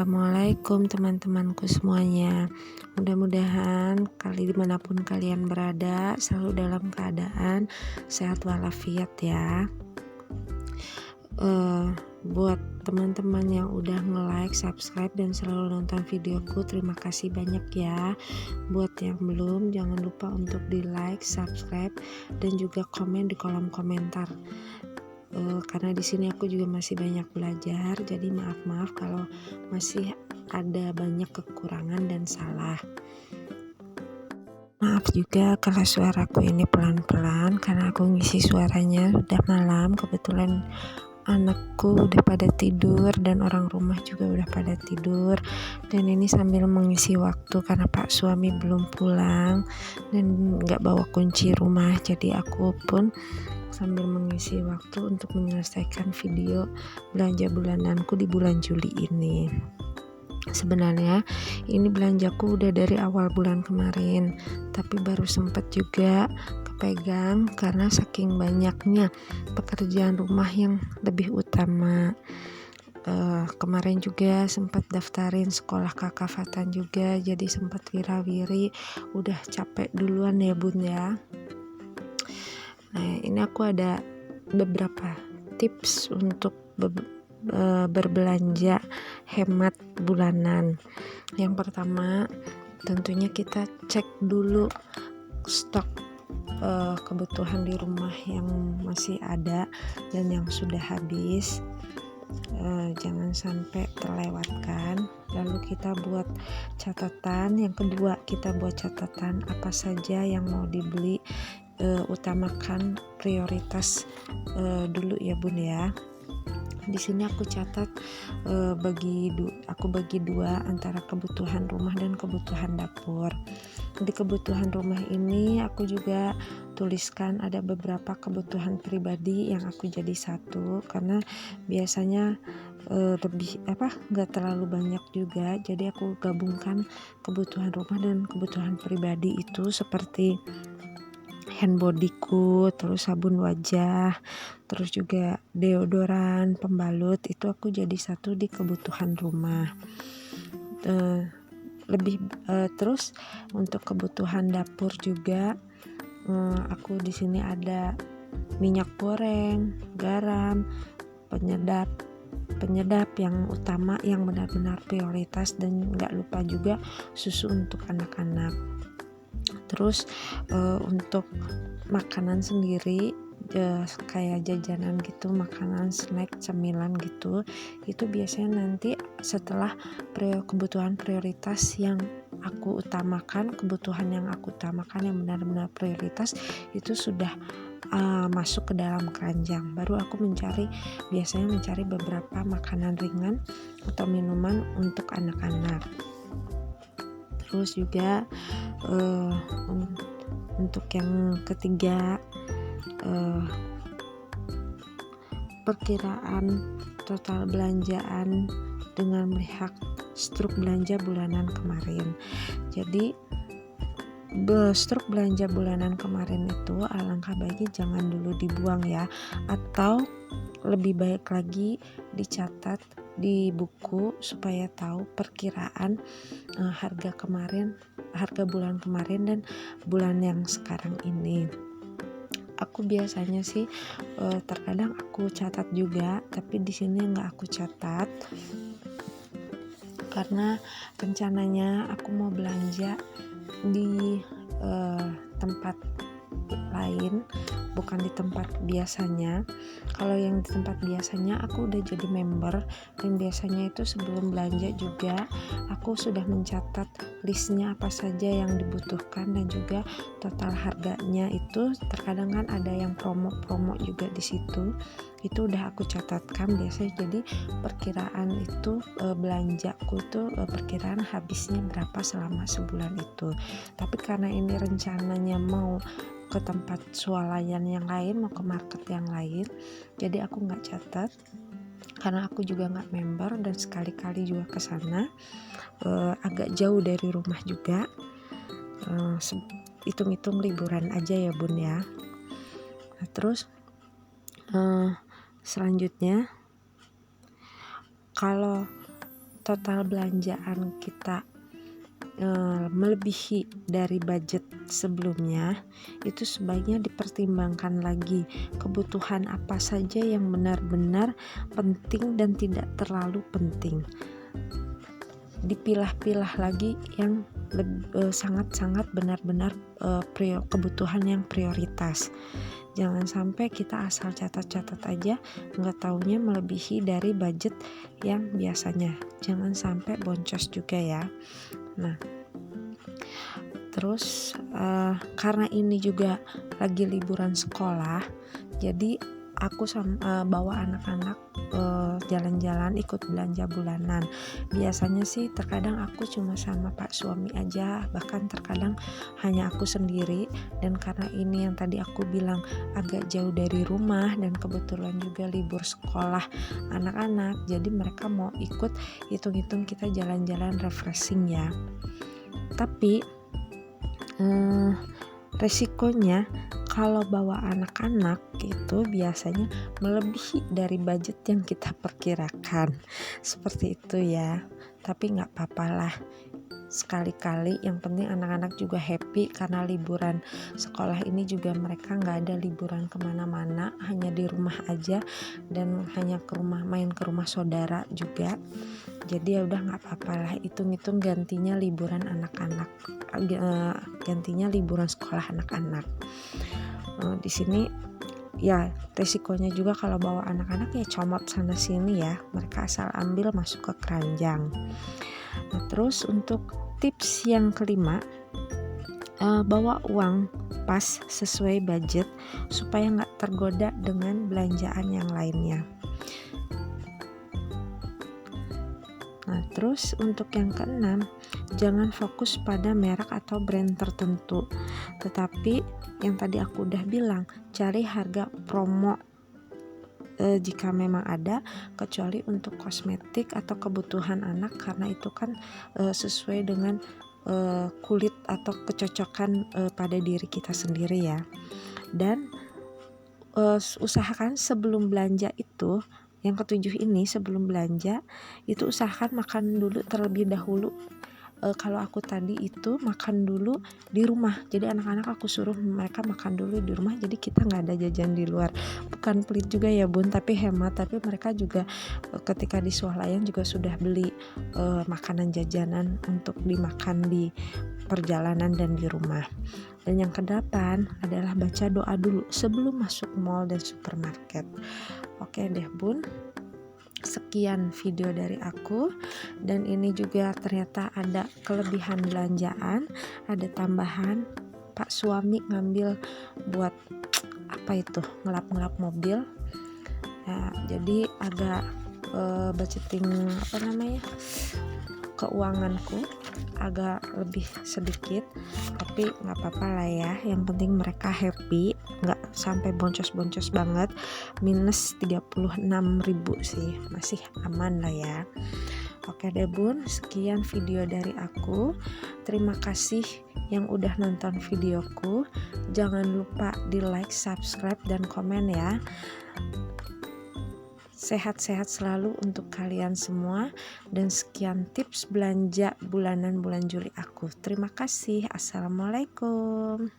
Assalamualaikum teman-temanku semuanya. Mudah-mudahan dimanapun kalian berada selalu dalam keadaan sehat walafiat ya. Buat teman-teman yang udah nge-like, subscribe dan selalu nonton videoku, terima kasih banyak ya. Buat yang belum, jangan lupa untuk di like, subscribe dan juga komen di kolom komentar. Karena di sini aku juga masih banyak belajar, jadi maaf kalau masih ada banyak kekurangan dan salah. Maaf juga kalau suaraku ini pelan-pelan karena aku ngisi suaranya sudah malam. Kebetulan anakku udah pada tidur dan orang rumah juga udah pada tidur, dan ini sambil mengisi waktu karena Pak suami belum pulang dan nggak bawa kunci rumah, jadi aku pun sambil mengisi waktu untuk menyelesaikan video belanja bulananku di bulan Juli ini. Sebenarnya ini belanjaku udah dari awal bulan kemarin, tapi baru sempat juga kepegang karena saking banyaknya pekerjaan rumah yang lebih utama. Kemarin juga sempat daftarin sekolah kakak Fatan juga, jadi sempat wirawiri, udah capek duluan ya bun ya. Nah, ini aku ada beberapa tips untuk berbelanja hemat bulanan. Yang pertama, tentunya kita cek dulu stok kebutuhan di rumah yang masih ada dan yang sudah habis. Jangan sampai terlewatkan. Lalu kita buat catatan. Yang kedua, kita buat catatan apa saja yang mau dibeli. Utamakan prioritas dulu ya bun ya. Di sini aku catat aku bagi dua antara kebutuhan rumah dan kebutuhan dapur. Di kebutuhan rumah ini aku juga tuliskan ada beberapa kebutuhan pribadi yang aku jadi satu, karena biasanya nggak terlalu banyak juga, jadi aku gabungkan kebutuhan rumah dan kebutuhan pribadi itu seperti hand bodyku, terus sabun wajah, terus juga deodoran, pembalut, itu aku jadi satu di kebutuhan rumah. Terus untuk kebutuhan dapur juga aku di sini ada minyak goreng, garam, penyedap yang utama yang benar-benar prioritas, dan nggak lupa juga susu untuk anak-anak. Terus untuk makanan sendiri kayak jajanan gitu, makanan snack, cemilan gitu, itu biasanya nanti setelah kebutuhan prioritas yang aku utamakan, kebutuhan yang aku utamakan yang benar-benar prioritas itu sudah masuk ke dalam keranjang, baru aku biasanya mencari beberapa makanan ringan atau minuman untuk anak-anak. Terus juga untuk yang ketiga, perkiraan total belanjaan dengan melihat struk belanja bulanan kemarin. Jadi struk belanja bulanan kemarin itu alangkah baiknya jangan dulu dibuang ya, atau lebih baik lagi dicatat di buku supaya tahu perkiraan harga bulan kemarin dan bulan yang sekarang ini. Aku biasanya sih terkadang aku catat juga, tapi di sini nggak aku catat karena rencananya aku mau belanja di tempat lain, bukan di tempat biasanya. Kalau yang di tempat biasanya aku udah jadi member, dan biasanya itu sebelum belanja juga aku sudah mencatat listnya apa saja yang dibutuhkan dan juga total harganya. Itu terkadang kan ada yang promo juga di situ, itu udah aku catatkan biasanya. Jadi perkiraan itu belanjaku itu perkiraan habisnya berapa selama sebulan itu. Tapi karena ini rencananya mau ke tempat swalayan yang lain, mau ke market yang lain, jadi aku nggak catat karena aku juga nggak member dan sekali-kali juga ke sana, agak jauh dari rumah juga, hitung-hitung liburan aja ya bun ya. Nah, terus selanjutnya, kalau total belanjaan kita melebihi dari budget sebelumnya, itu sebaiknya dipertimbangkan lagi kebutuhan apa saja yang benar-benar penting dan tidak terlalu penting. Dipilah-pilah lagi yang sangat-sangat benar-benar kebutuhan yang prioritas. Jangan sampai kita asal catat-catat aja, nggak taunya melebihi dari budget yang biasanya. Jangan sampai boncos juga ya. Nah, terus karena ini juga lagi liburan sekolah, jadi aku bawa anak-anak jalan-jalan ikut belanja bulanan. Biasanya sih terkadang aku cuma sama Pak suami aja, bahkan terkadang hanya aku sendiri. Dan karena ini yang tadi aku bilang agak jauh dari rumah dan kebetulan juga libur sekolah anak-anak, jadi mereka mau ikut, hitung-hitung kita jalan-jalan refreshing ya. Tapi resikonya kalau bawa anak-anak itu biasanya melebihi dari budget yang kita perkirakan, seperti itu ya. Tapi nggak apa-apa lah, sekali-kali yang penting anak-anak juga happy karena liburan sekolah ini juga mereka nggak ada liburan kemana-mana, hanya di rumah aja dan hanya main ke rumah saudara juga. Jadi ya udah nggak apa-apa lah, hitung-hitung gantinya liburan anak-anak, gantinya liburan sekolah anak-anak. Di sini ya resikonya juga kalau bawa anak-anak ya comot sana sini ya, mereka asal ambil masuk ke keranjang. Nah, terus untuk tips yang kelima, bawa uang pas sesuai budget supaya nggak tergoda dengan belanjaan yang lainnya. Nah, terus untuk yang keenam, jangan fokus pada merek atau brand tertentu, tetapi yang tadi aku udah bilang, cari harga promo jika memang ada, kecuali untuk kosmetik atau kebutuhan anak, karena itu kan sesuai dengan kulit atau kecocokan pada diri kita sendiri ya. Dan usahakan sebelum belanja itu, yang ketujuh ini, sebelum belanja itu usahakan makan dulu terlebih dahulu. Kalau aku tadi itu makan dulu di rumah, jadi anak-anak aku suruh mereka makan dulu di rumah, jadi kita nggak ada jajan di luar. Bukan pelit juga ya bun, tapi hemat. Tapi mereka juga ketika di swalayan juga sudah beli makanan jajanan untuk dimakan di perjalanan dan di rumah. Dan yang kedelapan adalah baca doa dulu sebelum masuk mall dan supermarket. Oke deh bun, sekian video dari aku. Dan ini juga ternyata ada kelebihan belanjaan, ada tambahan Pak suami ngambil buat apa itu, ngelap-ngelap mobil ya, jadi agak budgeting keuanganku agak lebih sedikit, tapi nggak apa-apa lah ya, yang penting mereka happy, nggak sampai boncos-boncos banget, minus 36.000 sih, masih aman lah ya. Oke deh bun, sekian video dari aku. Terima kasih yang udah nonton videoku. Jangan lupa di like, subscribe, dan komen ya. Sehat-sehat selalu untuk kalian semua. Dan sekian tips belanja bulanan bulan Juli aku. Terima kasih. Assalamualaikum.